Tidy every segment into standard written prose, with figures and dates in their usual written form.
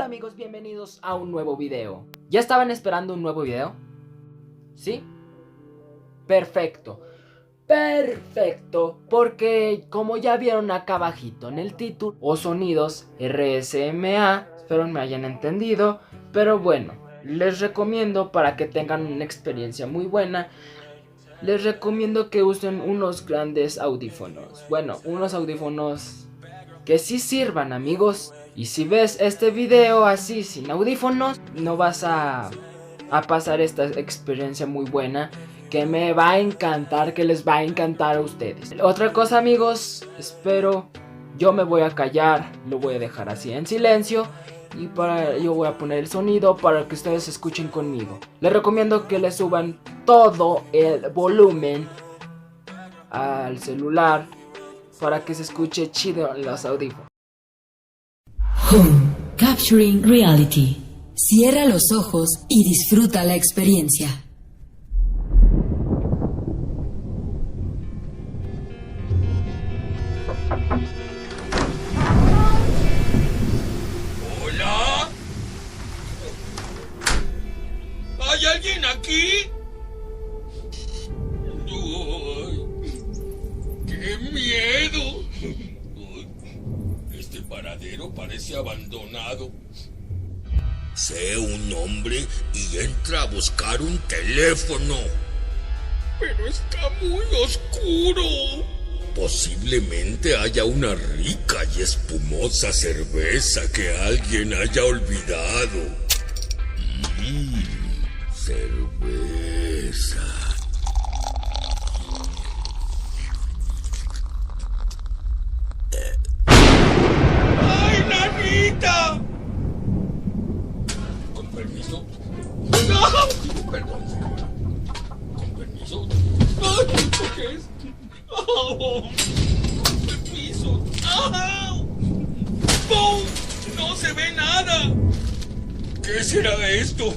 Hola amigos, bienvenidos a un nuevo video. ¿Ya estaban esperando un nuevo video? ¿Sí? Perfecto. Perfecto, porque como ya vieron acá abajito en el título, o sonidos RSMA, espero me hayan entendido, pero bueno, les recomiendo para que tengan una experiencia muy buena, les recomiendo que usen unos grandes audífonos, bueno, unos audífonos que sí sirvan amigos. Y si ves este video así sin audífonos, no vas a pasar esta experiencia muy buena que me va a encantar, que les va a encantar a ustedes. Otra cosa amigos, yo me voy a callar, lo voy a dejar así en silencio y yo voy a poner el sonido para que ustedes escuchen conmigo. Les recomiendo que le suban todo el volumen al celular para que se escuche chido en los audífonos. Home, Capturing Reality. Cierra los ojos y disfruta la experiencia. ¿Hola? ¿Hay alguien aquí? ¡Ay! ¡Qué miedo! Este paradero parece abandonado. Sé un hombre y entra a buscar un teléfono. Pero está muy oscuro. Posiblemente haya una rica y espumosa cerveza que alguien haya olvidado. Cerveza. ¡Ay, nanita! Con permiso. ¡No! Perdón, señora. Con permiso. ¡Ay! ¿Qué es? ¡Oh! ¡El piso! ¡Oh! ¡Pum! ¡No se ve nada! ¿Qué será esto?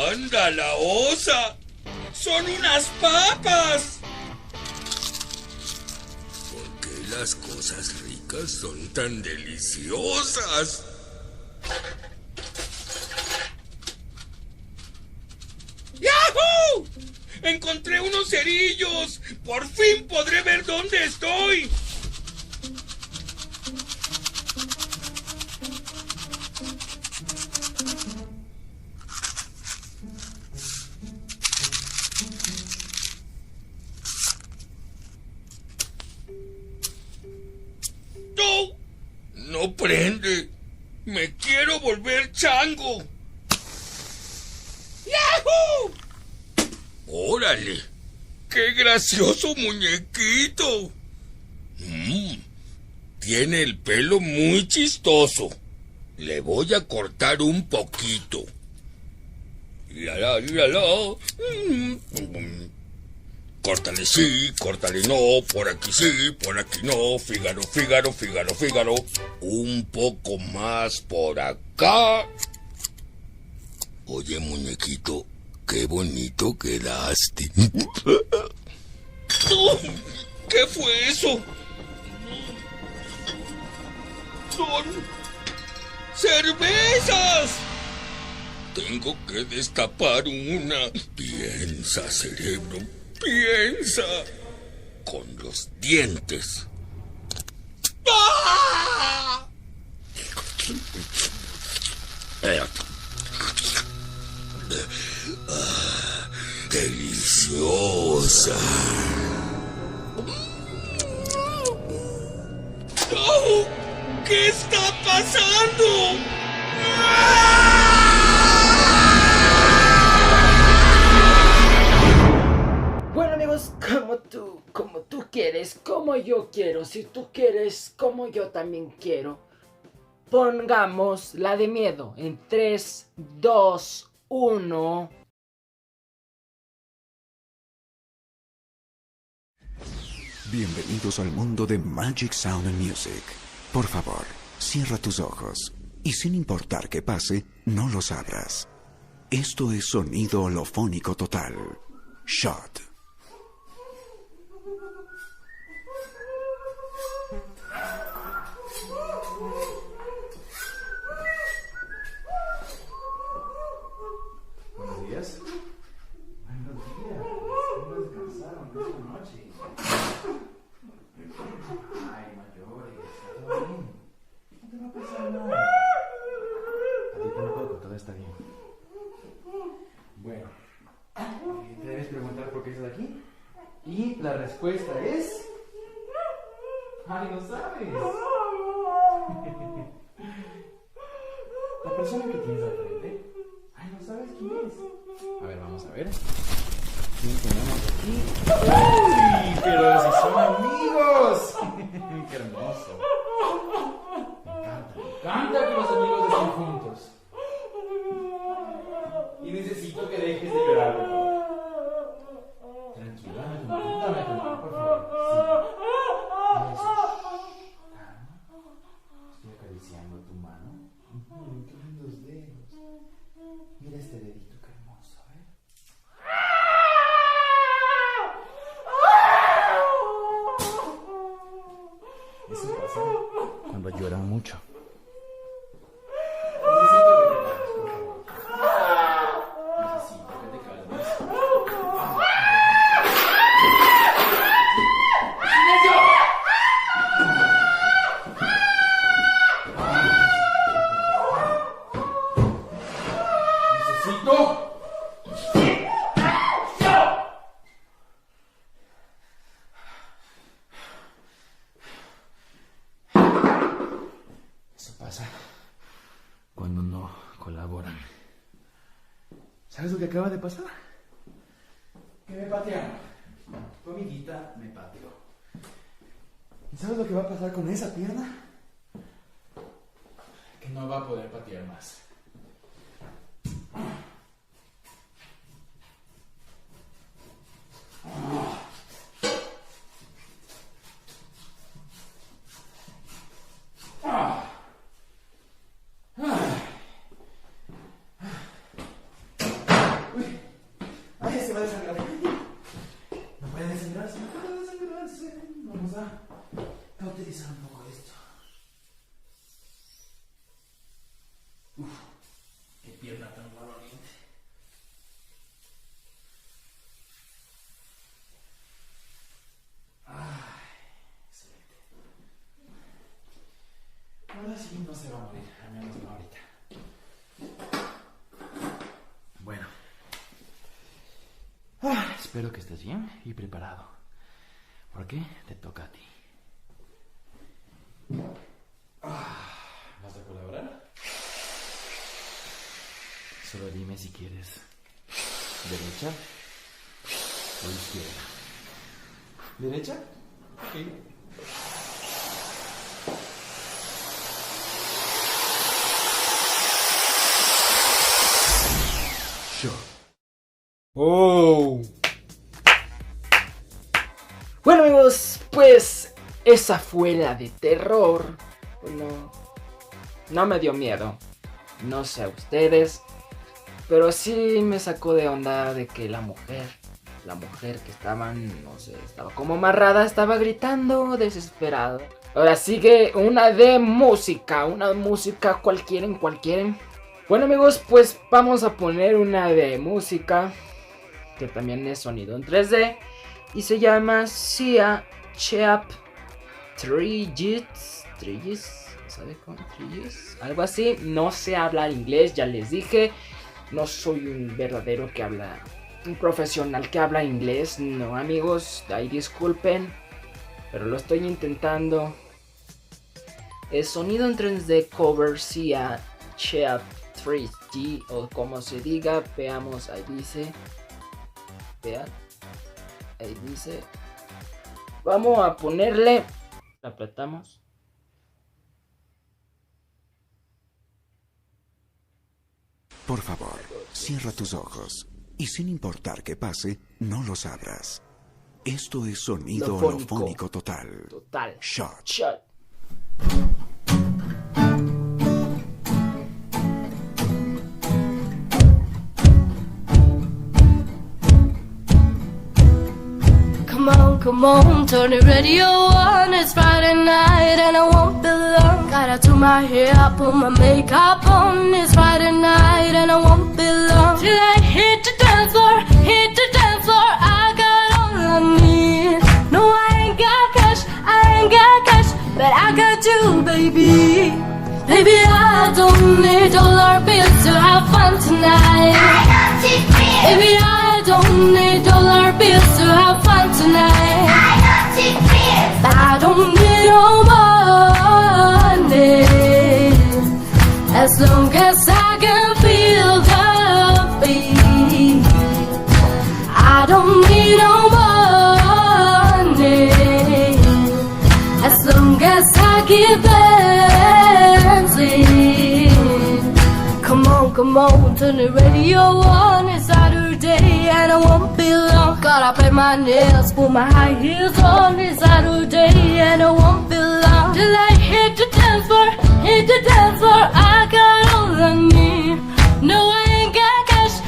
¡Anda, la osa! ¡Son unas papas! ¿Por qué las cosas ricas son tan deliciosas? ¡Yahoo! ¡Encontré unos cerillos! ¡Por fin podré ver dónde estoy! ¡No! ¡No prende! ¡Me quiero volver chango! ¡Yahoo! ¡Órale! ¡Qué gracioso muñequito! Tiene el pelo muy chistoso. Le voy a cortar un poquito. Córtale sí, córtale no, por aquí sí, por aquí no. Fígaro, Fígaro, Fígaro, Fígaro. Un poco más por acá. Oye, muñequito, qué bonito quedaste. ¿Qué fue eso? Son cervezas. Tengo que destapar una. Piensa, cerebro, piensa. Con los dientes. ¡Ah! Deliciosa. ¡Oh! ¿Qué está pasando? Bueno amigos, como tú quieres, como yo quiero, si tú quieres, como yo también quiero, pongamos la de miedo en 3, 2, 1... Bienvenidos al mundo de Magic Sound and Music. Por favor, cierra tus ojos y sin importar qué pase, no los abras. Esto es sonido holofónico total. Shot. respuesta es... ¡Ay, no sabes! La persona que tienes al frente... ¡Ay, no sabes quién es! A ver, vamos a ver. ¿Quién tenemos aquí? ¡Uy! ¡Pero si son amigos! ¡Qué hermoso! Me encanta que los amigos estén juntos. Y necesito que dejes de llorar, por favor. Tranquila, dame tu mano, por favor. Sí. Eso. Calma. Estoy acariciando tu mano. Qué lindos dedos. Mira este dedito, qué hermoso, ¿eh? Eso pasa cuando lloran mucho. Eso pasa cuando no colaboran. ¿Sabes lo que acaba de pasar? Que me patearon. Tu amiguita me pateó. ¿Y sabes lo que va a pasar con esa pierna? Que no va a poder patear más. Ay, se va a desangrar. No puede desangrarse, no puede desangrarse. Vamos a cauterizar un poco esto. Uf, qué pierna tan maloliente. Ay, excelente. Ahora sí no se va a morir, al menos no ahorita. Bueno. Espero que estés bien y preparado. Porque te toca a ti. ¿Vas a colaborar? Solo dime si quieres derecha o izquierda. ¿Derecha? Ok. ¡Oh! Bueno amigos, pues esa fue la de terror. Bueno, no me dio miedo. No sé a ustedes, pero sí me sacó de onda de que la mujer que estaba, no sé, estaba como amarrada, estaba gritando desesperado. Ahora sigue una música cualquiera. Bueno amigos, pues vamos a poner una de música que también es sonido en 3D y se llama Sia Cheap 3Gs, ¿sabe cómo? 3Gs, algo así. No sé hablar inglés, ya les dije, no soy un profesional que habla inglés, no amigos, ahí disculpen, pero lo estoy intentando. Es sonido en 3D cover Sia Cheap 3G o como se diga, veamos, ahí dice. Vean, ahí dice. Vamos a ponerle. Apretamos. Por favor, cierra tus ojos y sin importar qué pase, no los abras. Esto es sonido holofónico total. Shot. Come on, turn the radio on. It's Friday night and I won't be long. Gotta do my hair, put my makeup on. It's Friday night and I won't be long till I hit the dance floor, I got all I need. No, I ain't got cash, but I got you, baby. Baby, I don't need dollar bills to have fun tonight. Baby, I don't need dollar bills to have fun tonight. I don't need no money as long as I can feel the beat. I don't need no money as long as I keep dancing. Come on, turn the radio on. It's Saturday and I won't be long. Gotta paint my nails, put my high heels on. It's Saturday and I won't be long till I hit the dance floor, hit the dance floor. I got all I need. No, I ain't got cash,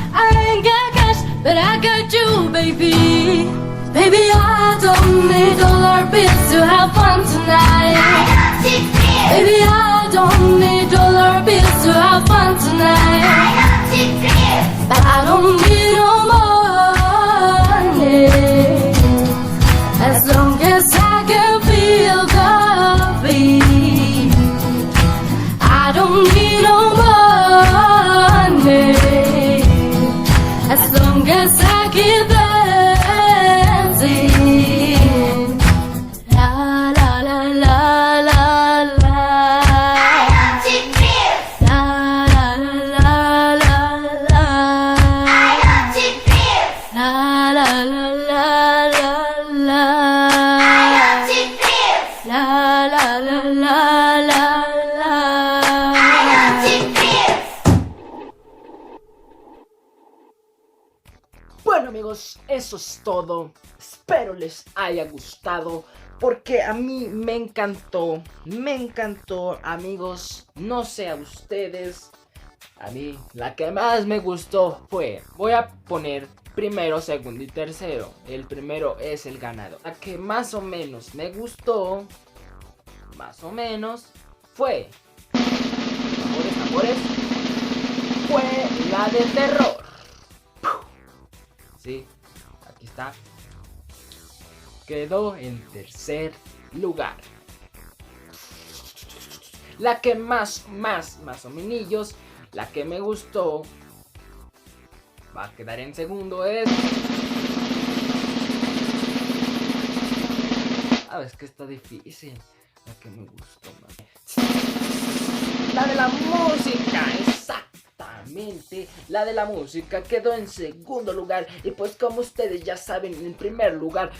but I got you, baby. Baby, I don't need dollar bills to have fun tonight. Baby, I don't need dollar bills to have fun tonight. But I don't need no money as long as I can feel the beat. I don't need no money as long as I keep dancing. La la la la la la. La la la la la la. La la la la la la. La la la la la la. Bueno amigos, eso es todo. Espero les haya gustado, porque a mí me encantó amigos. No sé a ustedes, a mí la que más me gustó fue, voy a poner primero, segundo y tercero. El primero es el ganador. La que más o menos me gustó, más o menos, fue, tambores, fue la de terror. Sí, aquí está. Quedó en tercer lugar. La que más o menos, la que me gustó, va a quedar en segundo es... es que está difícil. La que me gustó más, la de la música, exactamente. La de la música quedó en segundo lugar. Y pues como ustedes ya saben, en primer lugar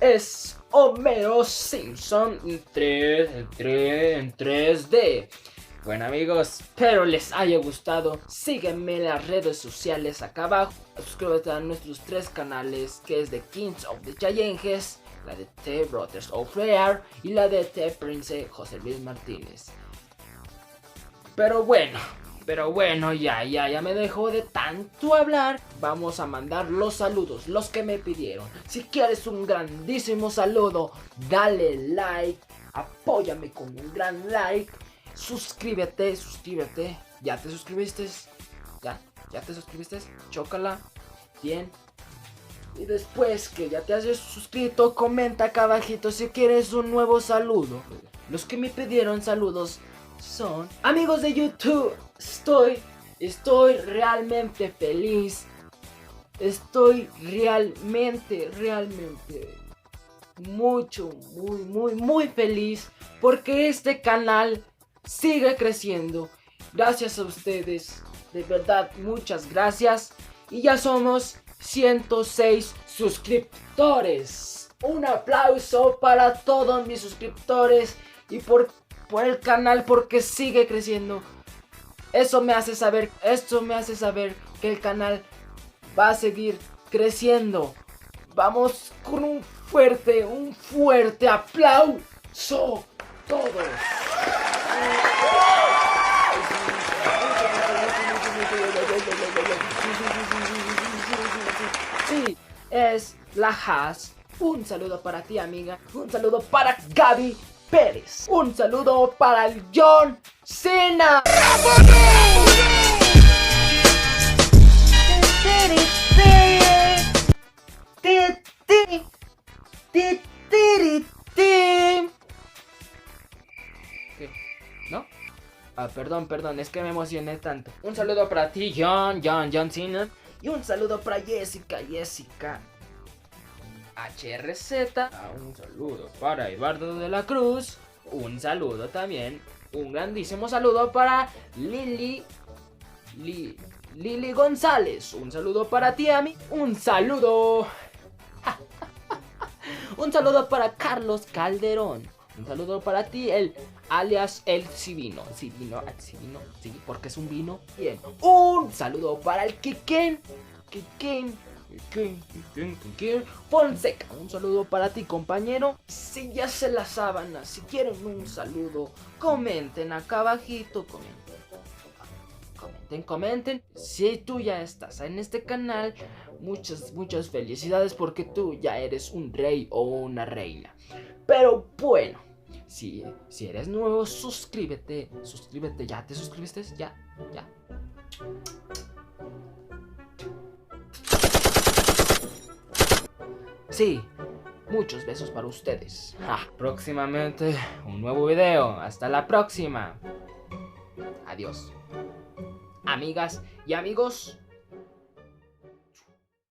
es Homero Simpson en 3D. Bueno amigos, espero les haya gustado. Sígueme en las redes sociales acá abajo. Suscríbete a nuestros 3 canales, que es de Kings of the Chayenges, la de The Brothers of Rare y la de The Prince José Luis Martínez. Pero bueno, ya me dejó de tanto hablar. Vamos a mandar los saludos, los que me pidieron. Si quieres un grandísimo saludo, dale like, apóyame con un gran like. Suscríbete. ¿Ya te suscribiste? ¿Ya te suscribiste? Chócala. Bien. Y después que ya te hayas suscrito, comenta acá abajito si quieres un nuevo saludo. Los que me pidieron saludos son amigos de YouTube. Estoy realmente feliz. Estoy realmente muy feliz, porque este canal sigue creciendo. Gracias a ustedes, de verdad, muchas gracias. Y ya somos 106 suscriptores. Un aplauso para todos mis suscriptores y por el canal, porque sigue creciendo. Esto me hace saber que el canal va a seguir creciendo. Vamos con un fuerte aplauso todos. Sí, es la Has. Un saludo para ti, amiga. Un saludo para Gaby Pérez. Un saludo para el John Cena. ¿Qué? ¿No? Perdón, es que me emocioné tanto. Un saludo para ti, John Cena. Y un saludo para Jessica. HRZ, un saludo para Eduardo de la Cruz, un saludo también, un grandísimo saludo para Lili González, un saludo para ti, Ami, un saludo un saludo para Carlos Calderón, un saludo para ti, alias el Civino, sí, porque es un vino, bien, un saludo para el Kikén Fonseca, un saludo para ti, compañero. Si ya se la sábana, si quieren un saludo, comenten acá abajito, comenten. Si tú ya estás en este canal, muchas felicidades porque tú ya eres un rey o una reina. Pero bueno, si eres nuevo, suscríbete. ¿Ya te suscribiste? ¿Ya? Sí, muchos besos para ustedes. Próximamente un nuevo video. Hasta la próxima. Adiós. Amigas y amigos,